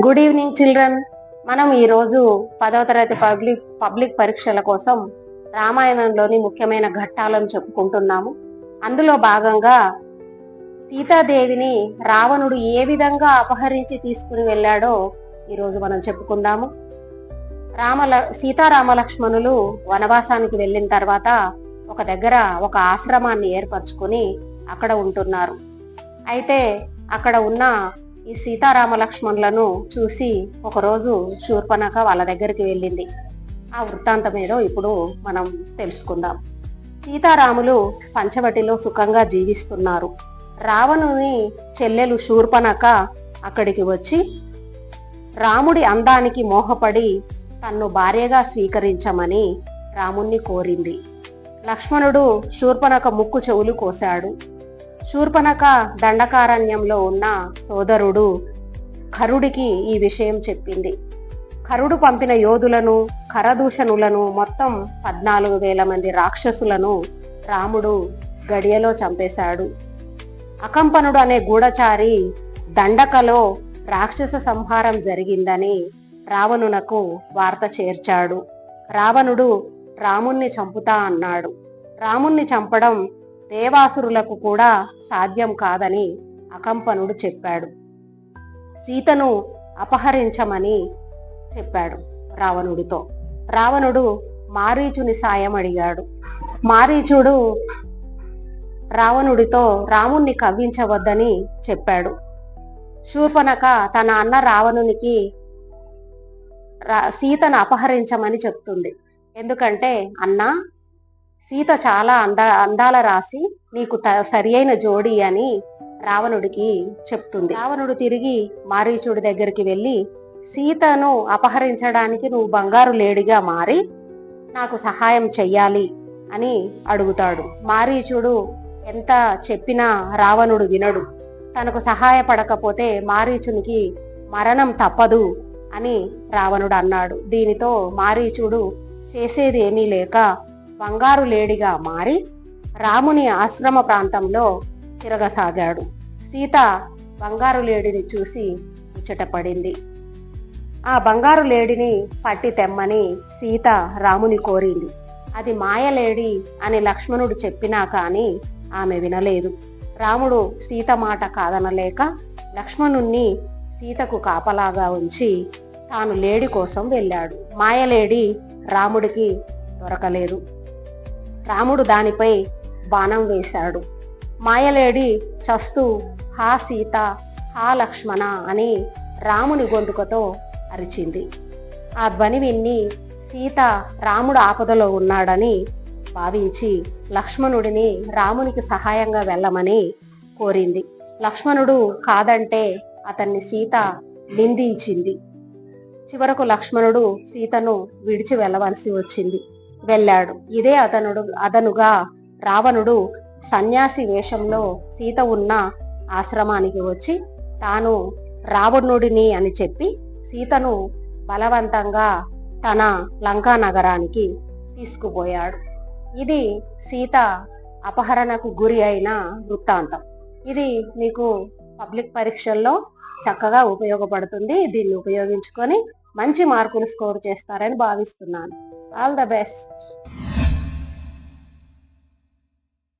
Good evening children. మనం ఈరోజు 10వ తరగతి పబ్లిక్ పరీక్షల కోసం రామాయణంలోని ముఖ్యమైన ఘట్టాలను చెప్పుకుంటున్నాము. అందులో భాగంగా సీతాదేవిని రావణుడు ఏ విధంగా అపహరించి తీసుకుని వెళ్ళాడో ఈరోజు మనం చెప్పుకుందాము. సీతారామ లక్ష్మణులు వనవాసానికి వెళ్ళిన తర్వాత ఒక దగ్గర ఒక ఆశ్రమాన్ని ఏర్పరచుకుని అక్కడ ఉంటున్నారు. అయితే అక్కడ ఉన్న ఈ సీతారామ లక్ష్మణులను చూసి ఒకరోజు శూర్పణఖ వాళ్ళ దగ్గరికి వెళ్ళింది. ఆ వృత్తాంతం ఏదో ఇప్పుడు మనం తెలుసుకుందాం. సీతారాములు పంచవటిలో సుఖంగా జీవిస్తున్నారు. రావణుని చెల్లెలు శూర్పణఖ అక్కడికి వచ్చి రాముడి అందానికి మోహపడి తన్ను భార్యగా స్వీకరించమని రాముణ్ణి కోరింది. లక్ష్మణుడు శూర్పణఖ ముక్కు చెవులు కోశాడు. శూర్పణఖ దండకారణ్యంలో ఉన్న సోదరుడు ఖరుడికి ఈ విషయం చెప్పింది. ఖరుడు పంపిన యోధులను, ఖరదూషణులను, మొత్తం 14,000 మంది రాక్షసులను రాముడు గడియలో చంపేశాడు. అకంపనుడు అనే గూఢచారి దండకలో రాక్షస సంహారం జరిగిందని రావణునకు వార్త చేర్చాడు. రావణుడు రాముణ్ణి చంపుతా అన్నాడు. రాముణ్ణి చంపడం దేవాసురులకు కూడా సాధ్యం కాదని అకంపనుడు చెప్పాడు. సీతను అపహరించమని చెప్పాడు రావణుడితో. రావణుడు మారీచుని సాయం అడిగాడు. మారీచుడు రావణుడితో రాముణ్ణి కవ్వించవద్దని చెప్పాడు. శూర్పణఖ తన అన్న రావణునికి సీతను అపహరించమని చెప్తుంది. ఎందుకంటే అన్నా, సీత చాలా అందాల రాసి, నీకు సరి అయిన జోడి అని రావణుడికి చెప్తుంది. రావణుడు తిరిగి మారీచుడి దగ్గరికి వెళ్ళి సీతను అపహరించడానికి నువ్వు బంగారు లేడిగా మారి నాకు సహాయం చెయ్యాలి అని అడుగుతాడు. మారీచుడు ఎంత చెప్పినా రావణుడు వినడు. తనకు సహాయపడకపోతే మారీచునికి మరణం తప్పదు అని రావణుడు అన్నాడు. దీనితో మారీచుడు చేసేది ఏమీ లేక బంగారు లేడిగా మారి రాముని ఆశ్రమ ప్రాంతంలో తిరగసాగాడు. సీత బంగారు లేడిని చూసి ముచ్చటపడింది. ఆ బంగారు లేడిని పట్టి తెమ్మని సీత రాముని కోరింది. అది మాయలేడి అని లక్ష్మణుడు చెప్పినా కానీ ఆమె వినలేదు. రాముడు సీత మాట కాదనలేక లక్ష్మణుణ్ణి సీతకు కాపలాగా ఉంచి తాను లేడి కోసం వెళ్ళాడు. మాయలేడి రాముడికి దొరకలేదు. రాముడు దానిపై బాణం వేశాడు. మాయలేడి చస్తూ హా సీత, హా లక్ష్మణ అని రాముని గొంతుకతో అరిచింది. ఆ ధ్వని విన్ని సీత రాముడు ఆపదలో ఉన్నాడని భావించి లక్ష్మణుడిని రామునికి సహాయంగా వెళ్ళమని కోరింది. లక్ష్మణుడు కాదంటే అతన్ని సీత నిందించింది. చివరకు లక్ష్మణుడు సీతను విడిచి వెళ్ళవలసి వచ్చింది. వెళ్ళాడు. ఇదే అదనుగా రావణుడు సన్యాసి వేషంలో సీత ఉన్న ఆశ్రమానికి వచ్చి తాను రావణుడిని అని చెప్పి సీతను బలవంతంగా తన లంకా నగరానికి తీసుకుపోయాడు. ఇది సీత అపహరణకు గురి అయిన వృత్తాంతం. ఇది మీకు పబ్లిక్ పరీక్షల్లో చక్కగా ఉపయోగపడుతుంది. దీన్ని ఉపయోగించుకొని మంచి మార్కులు స్కోర్ చేస్తారని భావిస్తున్నాను. All the best.